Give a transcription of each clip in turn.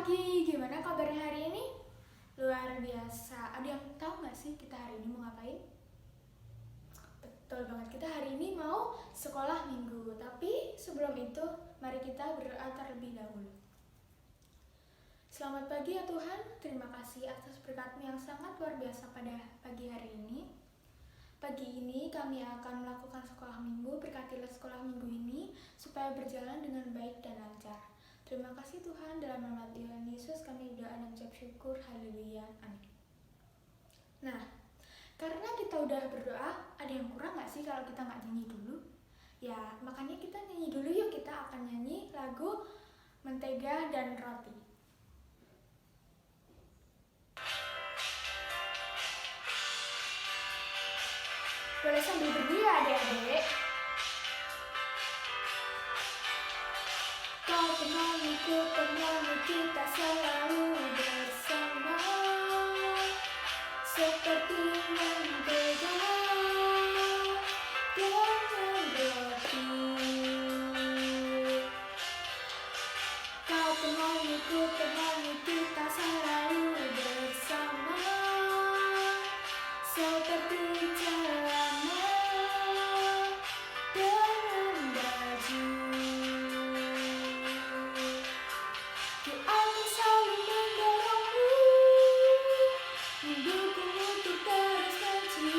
pagi, gimana kabarnya hari ini? Luar biasa. Ada yang tahu nggak sih kita hari ini mau ngapain? Betul banget, kita hari ini mau sekolah minggu. Tapi sebelum itu, mari kita berdoa terlebih dahulu. Selamat pagi ya Tuhan, terima kasih atas berkat-Mu yang sangat luar biasa pada pagi hari ini. Pagi ini kami akan melakukan sekolah minggu, berkatilah sekolah minggu ini supaya berjalan dengan baik dan lancar. Terima kasih Tuhan, dalam nama Tuhan Yesus kami berdoa dan ucap syukur, haleluya, amin. Nah, karena kita udah berdoa, ada yang kurang gak sih kalau kita gak nyanyi dulu? Ya, makanya kita nyanyi dulu yuk, kita akan nyanyi lagu Mentega dan Roti. Boleh sambil berdiri ya adik-adik? Kau temaniku, temani kita selalu bersama, seperti mentega dengan roti. Kau temaniku, temani kita selalu bersama, seperti celana dengan baju. Ku akan selalu mendorongmu, mendukungmu untuk terus maju.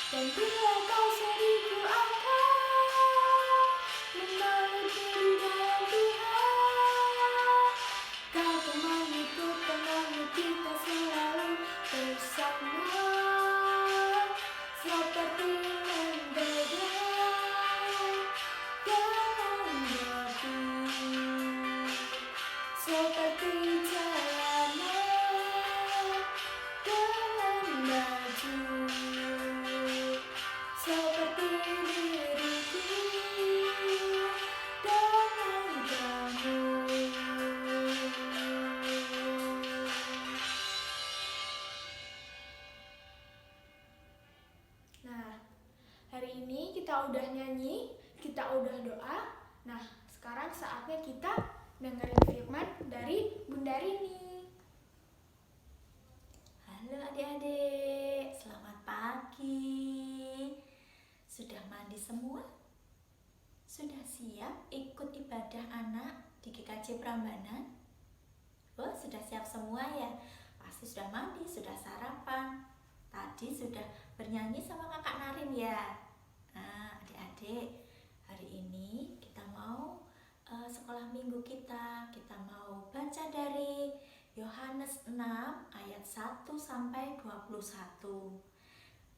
Dan bila kau sedih, ku akan memelukmu di dalam Tuhan. Kau temaniku, temani kita selalu bersama, seperti mentega dengan roti, seperti celana dengan baju, seperti diriku dengan kamu. Nah, hari ini kita udah nyanyi, kita udah doa. Nah, sekarang saatnya kita dengerin firman dari Bunda Rini. Halo adik-adik, selamat pagi. Sudah mandi semua? Sudah siap ikut ibadah anak di GKJ Prambanan? Oh, sudah siap semua ya? Pasti sudah mandi, sudah sarapan. Tadi sudah bernyanyi sama kakak Narin ya? Nah, adik-adik, hari ini kita mau sekolah minggu kita mau baca dari Yohanes 6 ayat 1 sampai 21.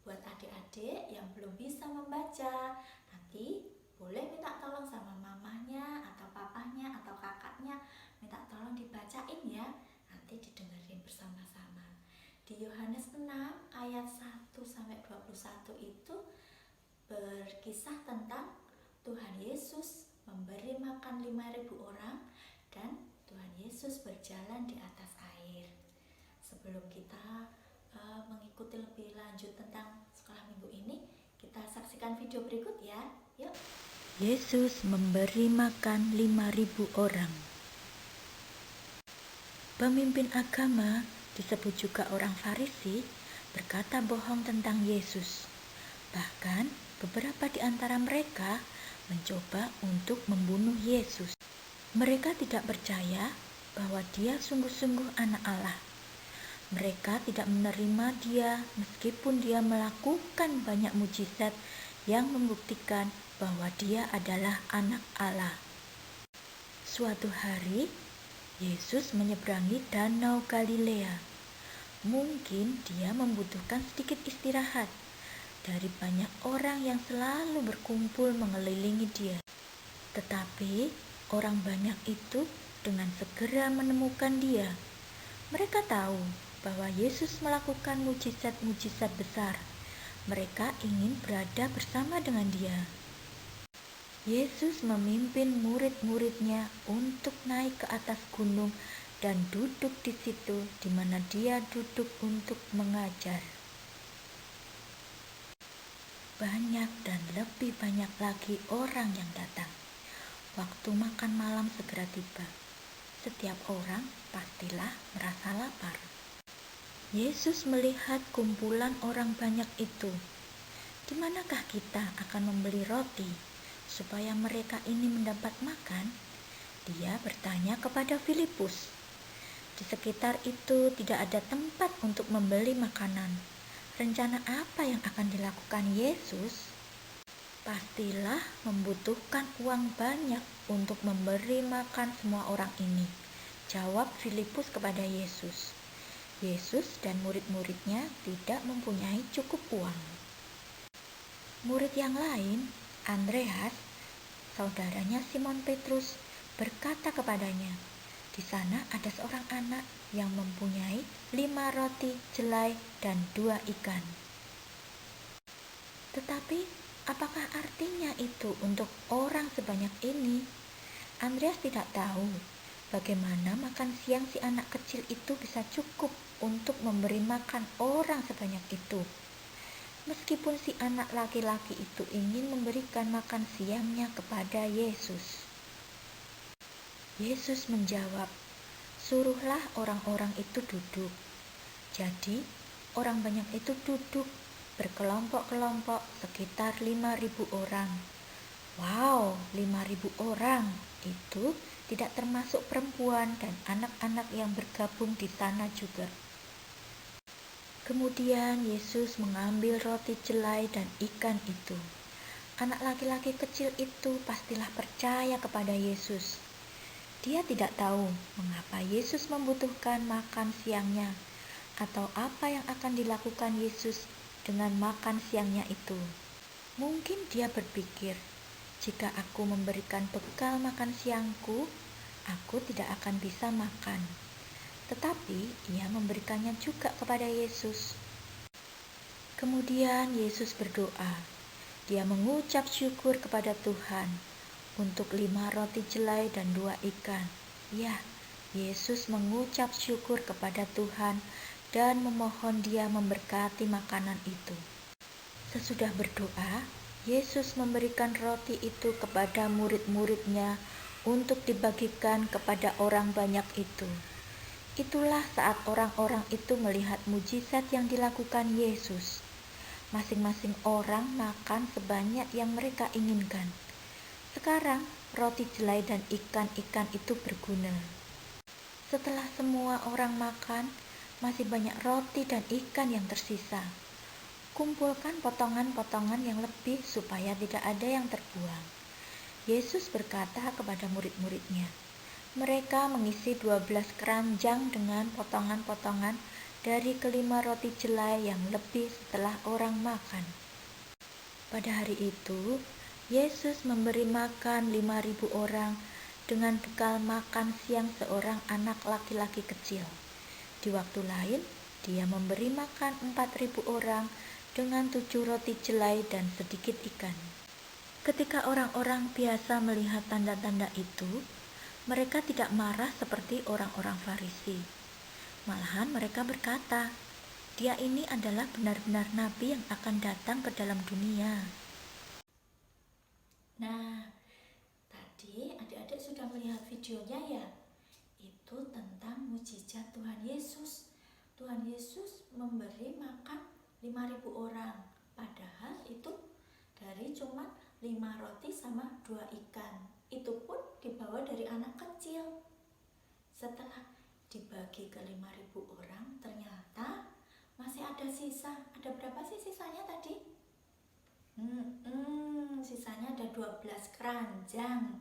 Buat adik-adik yang belum bisa membaca, nanti boleh minta tolong sama mamahnya atau papahnya atau kakaknya, minta tolong dibacain ya, nanti didengerin bersama-sama. Di Yohanes 6 ayat 1 sampai 21 itu berkisah tentang Tuhan Yesus memberi makan 5.000 orang dan Tuhan Yesus berjalan di atas air. Sebelum kita mengikuti lebih lanjut tentang sekolah minggu ini, kita saksikan video berikut ya. Yuk. Yesus memberi makan 5.000 orang. Pemimpin agama, disebut juga orang Farisi, berkata bohong tentang Yesus. Bahkan beberapa di antara mereka mencoba untuk membunuh Yesus. Mereka tidak percaya bahwa dia sungguh-sungguh anak Allah. Mereka tidak menerima dia meskipun dia melakukan banyak mujizat yang membuktikan bahwa dia adalah anak Allah. Suatu hari, Yesus menyeberangi Danau Galilea. Mungkin dia membutuhkan sedikit istirahat dari banyak orang yang selalu berkumpul mengelilingi dia. Tetapi orang banyak itu dengan segera menemukan dia. Mereka tahu bahwa Yesus melakukan mujizat-mujizat besar. Mereka ingin berada bersama dengan dia. Yesus memimpin murid-muridnya untuk naik ke atas gunung dan duduk di situ di mana dia duduk untuk mengajar. Banyak dan lebih banyak lagi orang yang datang. Waktu makan malam segera tiba. setiap orang pastilah merasa lapar. Yesus melihat kumpulan orang banyak itu. Di manakah kita akan membeli roti supaya mereka ini mendapat makan? Dia bertanya kepada Filipus. Di sekitar itu tidak ada tempat untuk membeli makanan. Rencana apa yang akan dilakukan Yesus? Pastilah membutuhkan uang banyak untuk memberi makan semua orang ini, jawab Filipus kepada Yesus. Yesus dan murid-muridnya tidak mempunyai cukup uang. Murid yang lain, Andreas, saudaranya Simon Petrus, berkata kepadanya, "Di sana ada seorang anak yang mempunyai 5 roti jelai dan 2 ikan." Tetapi apakah artinya itu untuk orang sebanyak ini? Andreas tidak tahu bagaimana makan siang si anak kecil itu bisa cukup untuk memberi makan orang sebanyak itu. Meskipun si anak laki-laki itu ingin memberikan makan siangnya kepada Yesus. Yesus menjawab, "Suruhlah orang-orang itu duduk." Jadi, orang banyak itu duduk berkelompok-kelompok sekitar 5.000 orang. Wow, 5.000 orang. Itu tidak termasuk perempuan dan anak-anak yang bergabung di sana juga. Kemudian Yesus mengambil roti jelai dan ikan itu. Anak laki-laki kecil itu pastilah percaya kepada Yesus. Dia tidak tahu mengapa Yesus membutuhkan makan siangnya atau apa yang akan dilakukan Yesus dengan makan siangnya itu. Mungkin dia berpikir, jika aku memberikan bekal makan siangku, aku tidak akan bisa makan. Tetapi ia memberikannya juga kepada Yesus. Kemudian Yesus berdoa. Dia mengucap syukur kepada Tuhan untuk 5 roti jelai dan 2 ikan. Ya, Yesus mengucap syukur kepada Tuhan dan memohon Dia memberkati makanan itu. Sesudah berdoa, Yesus memberikan roti itu kepada murid-muridnya untuk dibagikan kepada orang banyak itu. Itulah saat orang-orang itu melihat mujizat yang dilakukan Yesus. Masing-masing orang makan sebanyak yang mereka inginkan. Sekarang roti jelai dan ikan-ikan itu berguna. Setelah semua orang makan, masih banyak roti dan ikan yang tersisa. Kumpulkan potongan-potongan yang lebih supaya tidak ada yang terbuang. Yesus berkata kepada murid-muridnya. Mereka mengisi 12 keranjang dengan potongan-potongan dari kelima roti jelai yang lebih setelah orang makan. Pada hari itu, Yesus memberi makan 5.000 orang dengan bekal makan siang seorang anak laki-laki kecil. Di waktu lain, dia memberi makan 4.000 orang dengan 7 roti jelai dan sedikit ikan. Ketika orang-orang biasa melihat tanda-tanda itu, mereka tidak marah seperti orang-orang Farisi. Malahan mereka berkata, "Dia ini adalah benar-benar nabi yang akan datang ke dalam dunia." Nah, tadi adik-adik sudah melihat videonya ya? Itu tentang mujizat Tuhan Yesus. Tuhan Yesus memberi makan 5.000 orang. Padahal itu dari cuma 5 roti sama 2 ikan. Itu pun dibawa dari anak kecil. Setelah dibagi ke 5.000 orang, ternyata masih ada sisa. Ada berapa sih sisanya tadi? Sisanya ada 12 keranjang.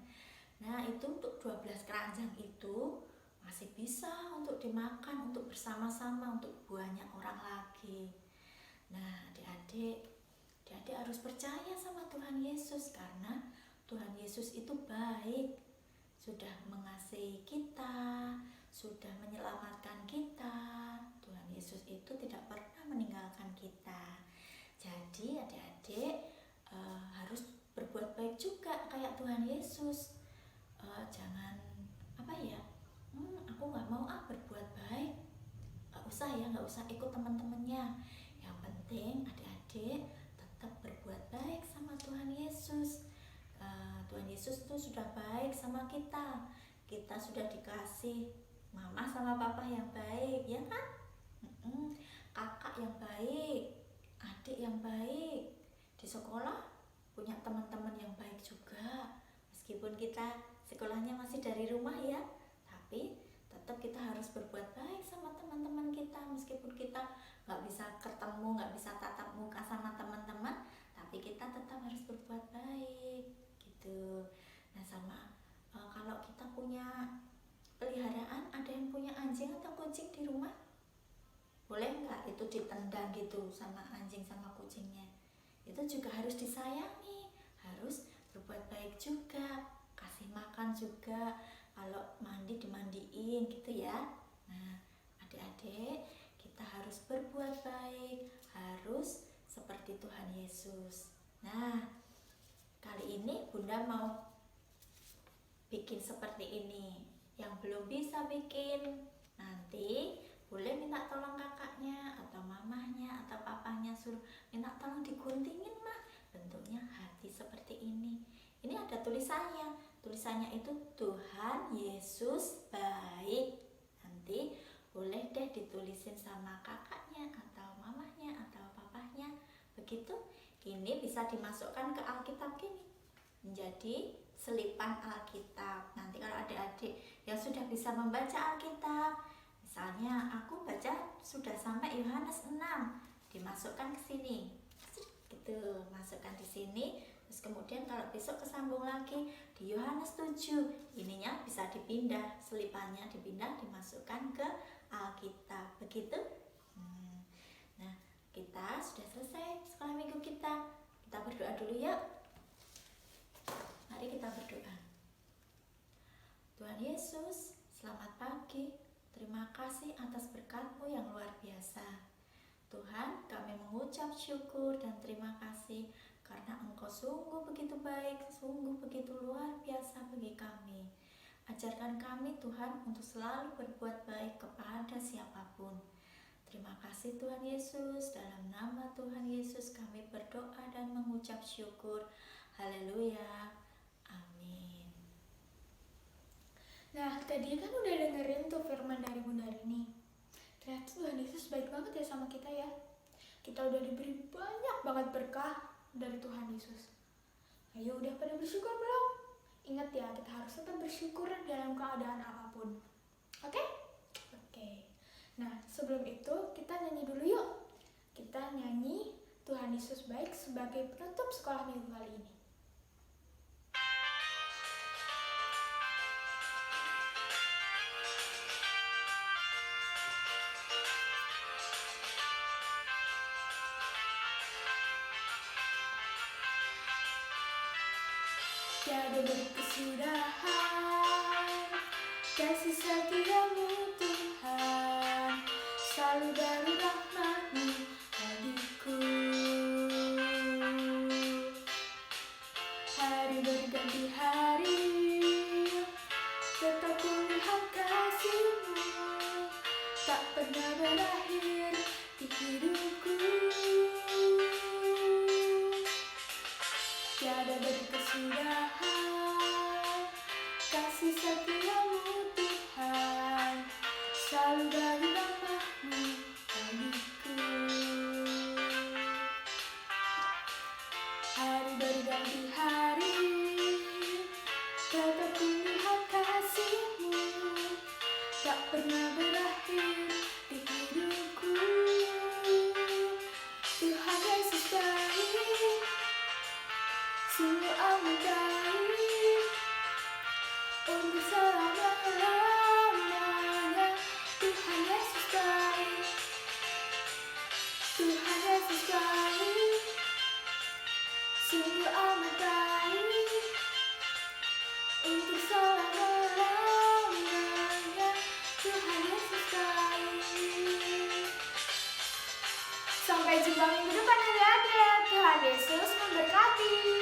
Nah, itu untuk 12 keranjang itu masih bisa untuk dimakan, untuk bersama-sama, untuk banyak orang lagi. Nah, adik-adik harus percaya sama Tuhan Yesus karena Tuhan Yesus itu baik, sudah mengasihi kita, sudah menyelamatkan kita. Tuhan Yesus itu tidak pernah meninggalkan kita. Jadi adik-adik harus berbuat baik juga kayak Tuhan Yesus. Jangan aku nggak mau berbuat baik, nggak usah ikut teman-temannya. Yang penting adik-adik tetap berbuat baik sama Tuhan Yesus. Tuhan Yesus itu sudah baik sama kita. kita sudah dikasih mama sama papa yang baik, ya kan? Kakak yang baik, adik yang baik, di sekolah punya teman-teman yang baik juga. Meskipun kita sekolahnya masih dari rumah ya, tapi tetap kita harus berbuat baik sama teman-teman kita. Meskipun kita nggak bisa ketemu, nggak bisa tatap muka sama teman-teman, tapi kita tetap harus berbuat baik gitu. Nah sama kalau kita punya peliharaan, ada yang punya anjing atau kucing di rumah, boleh nggak itu ditendang gitu sama anjing sama kucingnya? Itu juga harus disayangi, harus berbuat baik juga, kasih makan juga, kalau mandi dimandiin gitu ya. Nah adik-adik, kita harus berbuat baik, harus seperti Tuhan Yesus. Nah kali ini Bunda mau bikin seperti ini. Yang belum bisa bikin, nanti boleh minta tolong kakaknya atau mamahnya atau papahnya, suruh minta tolong diguntingin mah, bentuknya hati seperti ini. Ini ada tulisannya itu Tuhan Yesus baik. Nanti boleh deh ditulisin sama kakaknya atau mamahnya atau papahnya. Begitu, ini bisa dimasukkan ke Alkitab gini, menjadi selipan Alkitab. Nanti kalau adik-adik yang sudah bisa membaca Alkitab, misalnya aku baca sudah sampai Yohanes 6, dimasukkan ke sini. Gitu, masukkan di sini. Terus kemudian kalau besok kesambung lagi di Yohanes 7, ininya bisa dipindah, selipannya dipindah, dimasukkan ke Alkitab. Begitu. Nah, kita sudah selesai sekolah minggu kita. Kita berdoa dulu yuk. Mari kita berdoa. Tuhan Yesus, selamat pagi. Terima kasih atas berkat-Mu yang luar biasa. Tuhan, kami mengucap syukur dan terima kasih karena Engkau sungguh begitu baik, sungguh begitu luar biasa bagi kami. Ajarkan kami Tuhan untuk selalu berbuat baik kepada siapapun. Terima kasih Tuhan Yesus, dalam nama Tuhan Yesus kami berdoa dan mengucap syukur. Haleluya. Amin. Nah, tadi kan udah dengerin tuh firman dari Bunda Rini. Ternyata Tuhan Yesus baik banget ya sama kita ya. Kita udah diberi banyak banget berkah dari Tuhan Yesus. Ayo, udah pada bersyukur belum? Ingat ya, kita harus tetap bersyukur dalam keadaan apapun. Oke? Oke. Nah, sebelum itu kita nyanyi dulu yuk. Kita nyanyi Tuhan Yesus baik sebagai penutup sekolah minggu kali ini. Tiada berkesudahan kasih setiamu Tuhan, selalu baru rahmat-Mu bagiku. Hari berganti hari, tetap kulihat kasih-Mu, tak pernah berakhir di hidupku. Tiada berkesudahan kasih setiamu Tuhan, selalu bagi rahmat-Mu bagiku. Hari berganti hari, tetap kulihat kasih-Mu, tak pernah berakhir di hidupku. Tuhan Yesus baik, sungguh amat baik, untuk selama-lamanya. Tuhan Yesus baik, Tuhan Yesus baik, sungguh amat baik, untuk selama-lamanya. Tuhan Yesus baik. Sampai jumpa minggu depan adik-adik. Tuhan Yesus memberkati.